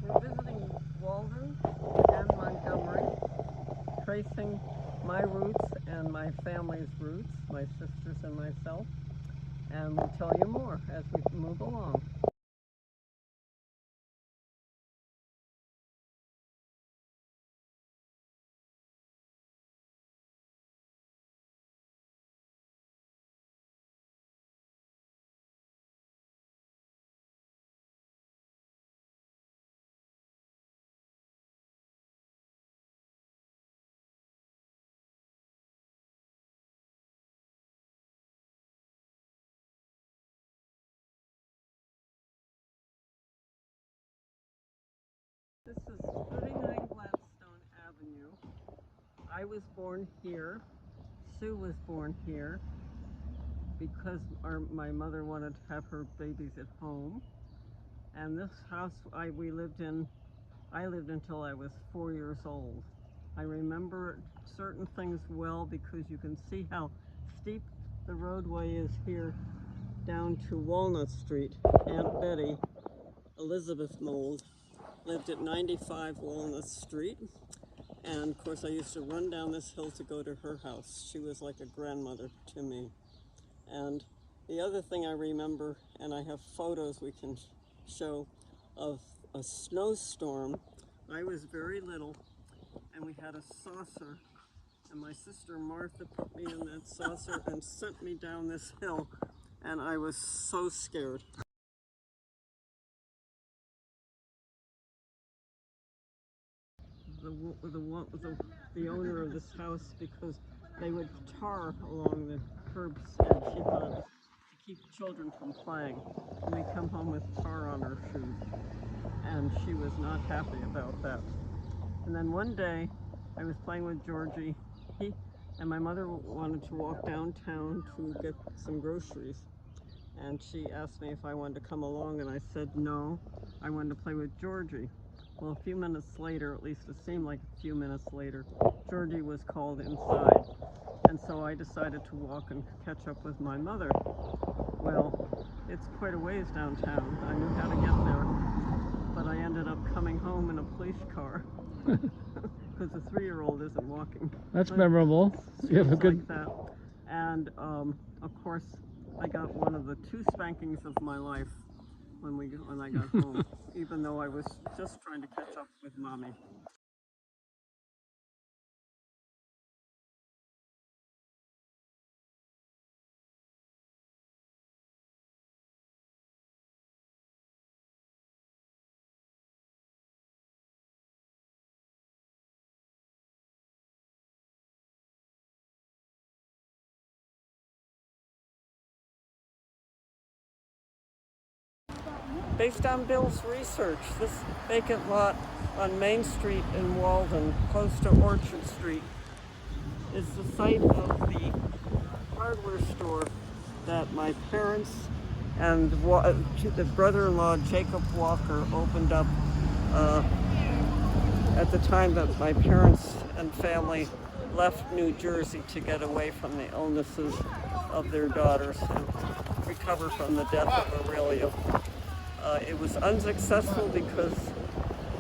We're visiting Walden and Montgomery, tracing my roots and my family's roots, my sisters and myself, and we'll tell you more as we move along. This is 39 Gladstone Avenue. I was born here. Sue was born here because my mother wanted to have her babies at home. And this house I lived until I was 4 years old. I remember certain things well because you can see how steep the roadway is here down to Walnut Street. Aunt Betty, Elizabeth Mould, lived at 95 Walnut Street, and of course I used to run down this hill to go to her house. She was like a grandmother to me. And the other thing I remember, and I have photos we can show, of a snowstorm. I was very little, and we had a saucer, and my sister Martha put me in that saucer and sent me down this hill, and I was so scared. The owner of this house, because they would tar along the curbs, and she thought it was to keep children from playing. And we come home with tar on our shoes, and she was not happy about that. And then one day I was playing with Georgie, and my mother wanted to walk downtown to get some groceries, and she asked me if I wanted to come along, and I said no, I wanted to play with Georgie. Well, a few minutes later, at least it seemed like a few minutes later, Georgie was called inside. And so I decided to walk and catch up with my mother. Well, it's quite a ways downtown. I knew how to get there, but I ended up coming home in a police car because a 3-year-old isn't walking. That's memorable. You have a good... like that. And of course, I got one of the 2 spankings of my life when I got home, even though I was just trying to catch up with Mommy. Based on Bill's research, this vacant lot on Main Street in Walden, close to Orchard Street, is the site of the hardware store that my parents and the brother-in-law Jacob Walker opened up at the time that my parents and family left New Jersey to get away from the illnesses of their daughters and recover from the death of Aurelia. It was unsuccessful because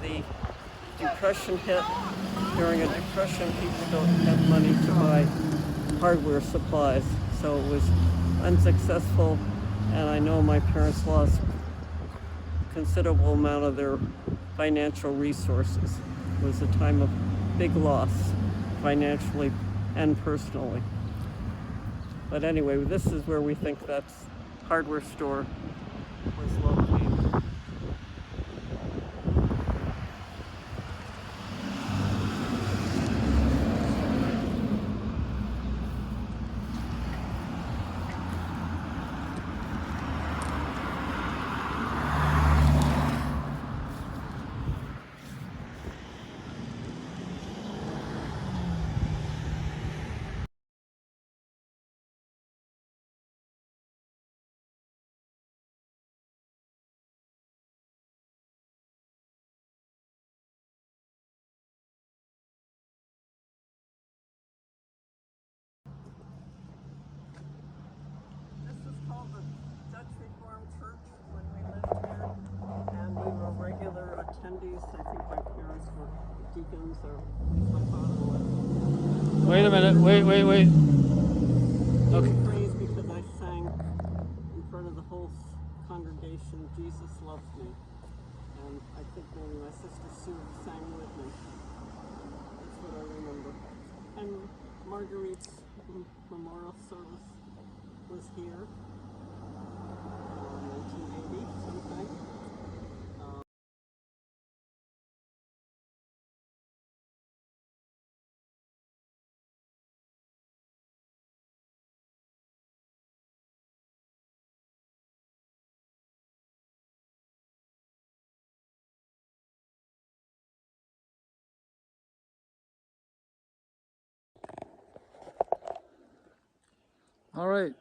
the Depression hit. During a depression, people don't have money to buy hardware supplies, so it was unsuccessful, and I know my parents lost a considerable amount of their financial resources. It was a time of big loss, financially and personally. But anyway, this is where we think that hardware store was located. Dutch Reformed Church when we lived here, and we were regular attendees. I think my parents were deacons, or at least my father was. Wait a minute. Wait. Okay. Praise because I sang in front of the whole congregation, Jesus Loves Me. And I think maybe my sister Sue sang with me. That's what I remember. And Marguerite's memorial service was here, 1980 something. All right.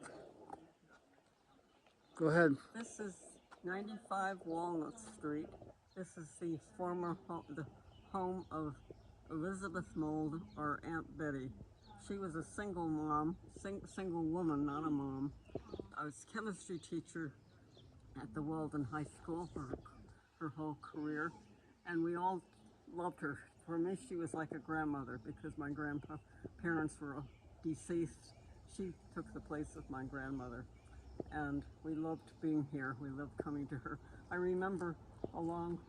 Go ahead. This is 95 Walnut Street. This is the former home of Elizabeth Mould, or Aunt Betty. She was a single mom, single woman, not a mom. I was a chemistry teacher at the Walden High School for her whole career, and we all loved her. For me, she was like a grandmother because my grandparents were deceased. She took the place of my grandmother, and we loved being here. We loved coming to her. I remember along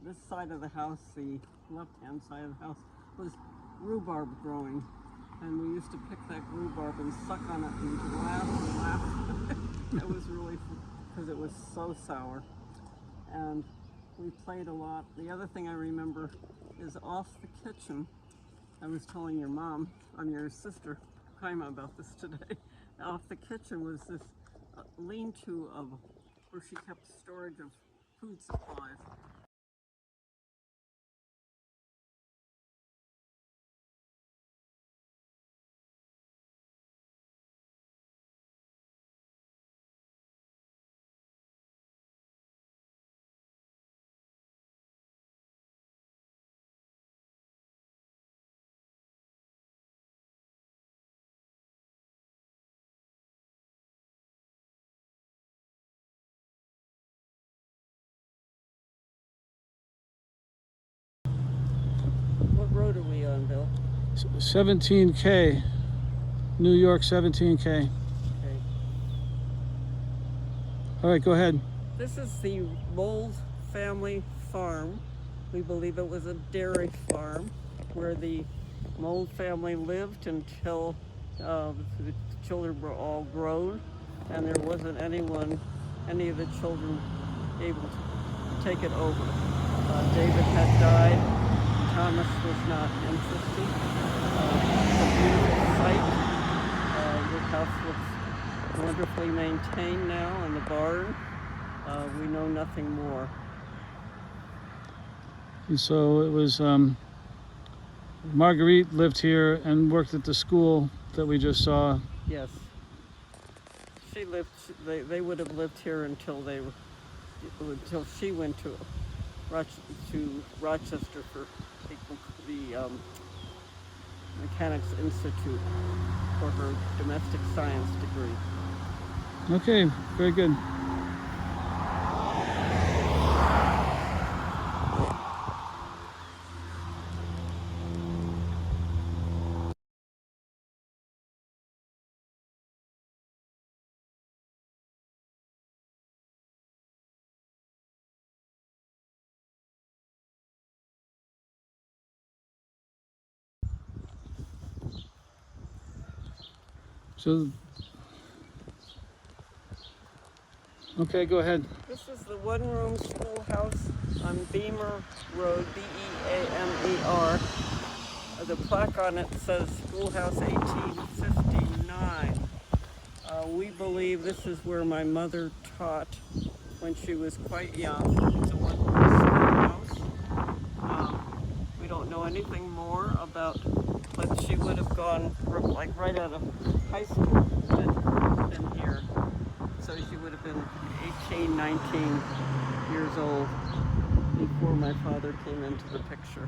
this side of the house, the left-hand side of the house, was rhubarb growing, and we used to pick that rhubarb and suck on it and laugh and laugh. It was really fun because it was so sour, and we played a lot. The other thing I remember is off the kitchen. I was telling your mom, your sister, Kaima, about this today. Off the kitchen was this lean-to of where she kept storage of food supplies. What road are we on, Bill? 17K. New York 17K. Okay. All right, go ahead. This is the Mould family farm. We believe it was a dairy farm where the Mould family lived until the children were all grown, and there wasn't any of the children able to take it over. David had died. Thomas was not interested. It's a beautiful site. The house looks wonderfully maintained now, and the barn. We know nothing more. And so it was Marguerite lived here and worked at the school that we just saw. Yes. She lived. They would have lived here until she went to Rochester for the Mechanics Institute for her domestic science degree. Okay, very good. So, okay, go ahead. This is the one-room schoolhouse on Beamer Road, Beamer. The plaque on it says Schoolhouse 1859. We believe this is where my mother taught when she was quite young. It's a one-room schoolhouse. We don't know anything more about, but she would have gone like right out of high school than here. So she would have been 18, 19 years old before my father came into the picture.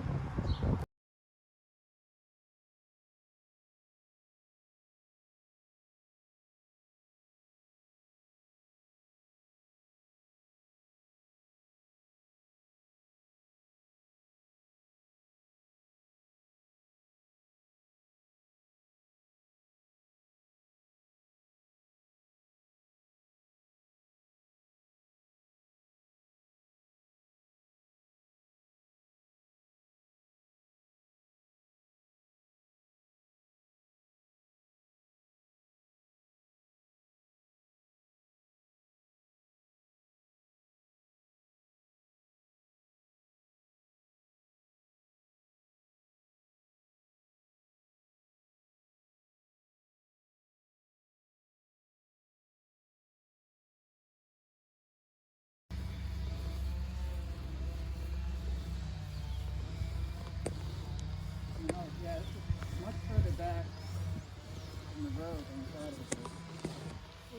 Well,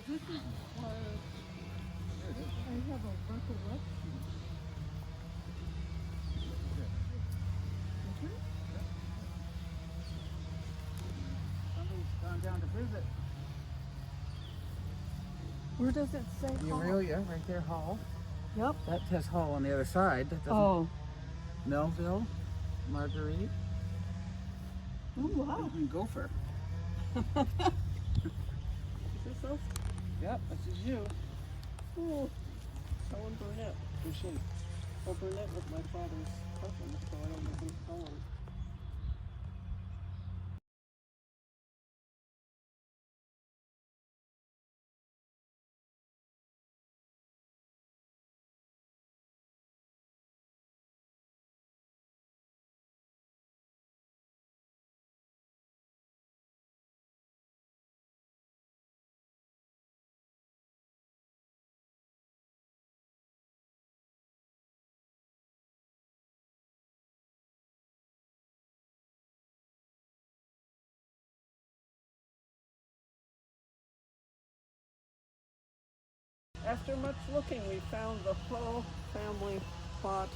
this is I have a recollection. Somebody's gone down to visit. Where does it say The hall? Aurelia, right there, Hall. Yep. That has Hall on the other side. That doesn't. Oh. Melville, Marguerite, Oh, wow. and Gopher. Is this us? Yep, this is you. Oh. Helen Burnett. Who's she? Oh, Burnett was my father's cousin, so I don't know who's Helen. After much looking, we found the whole family plot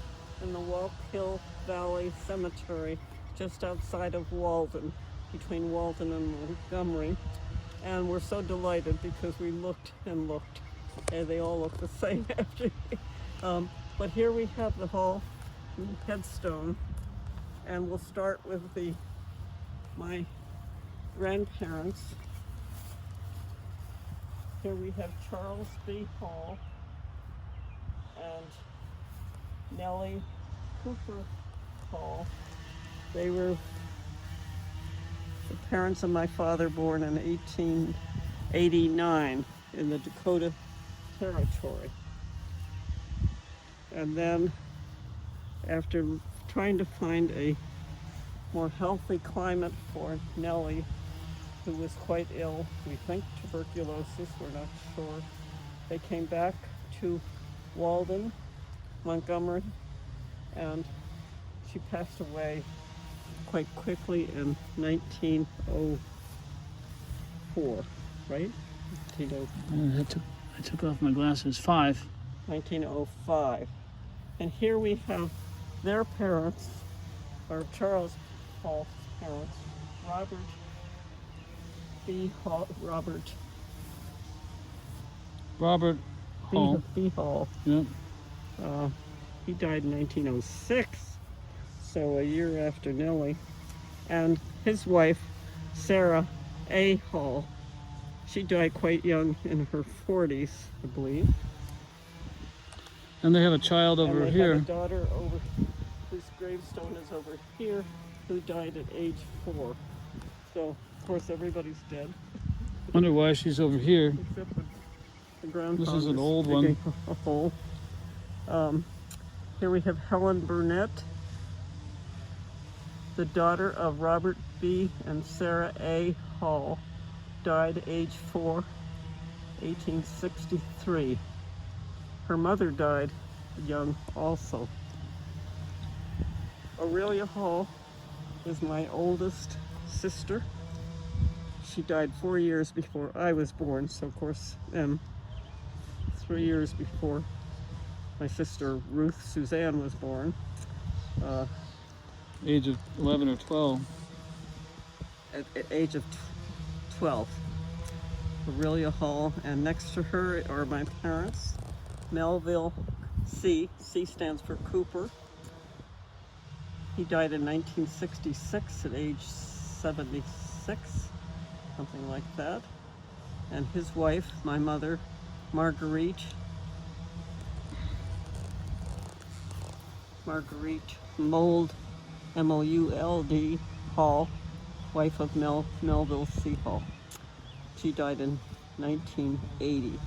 in the Wallkill Valley Cemetery, just outside of Walden, between Walden and Montgomery. And we're so delighted because we looked and looked, and they all look the same after. But here we have the whole headstone, and we'll start with my grandparents. Here we have Charles B. Hall and Nellie Cooper Hall. They were the parents of my father, born in 1889 in the Dakota Territory. And then, after trying to find a more healthy climate for Nellie, who was quite ill, we think tuberculosis, we're not sure, they came back to Walden, Montgomery, and she passed away quite quickly in 1904, right? 1904. I took off my glasses. 1905. And here we have their parents, or Charles Hall's parents, Robert B. Hall, Robert Hall. B. Hall. Yep. He died in 1906, so a year after Nellie. And his wife, Sarah A. Hall, she died quite young, in her 40s, I believe. And they have a child over and they here. have a daughter over, whose gravestone is over here, who died at age 4. So, of course, everybody's dead. Wonder why she's over here. Except for the grandfather. This is an old one. A hole. Here we have Helen Burnett, the daughter of Robert B. and Sarah A. Hall, died age 4, 1863. Her mother died young also. Aurelia Hall is my oldest sister. She died 4 years before I was born, so of course, 3 years before my sister Ruth Suzanne was born. Age of 11 or 12. At age of 12. Aurelia Hall, and next to her are my parents, Melville C. C stands for Cooper. He died in 1966 at age 76, something like that. And his wife, my mother, Marguerite Mould, M-O-U-L-D, Hall, wife of Melville C. Hall. She died in 1980.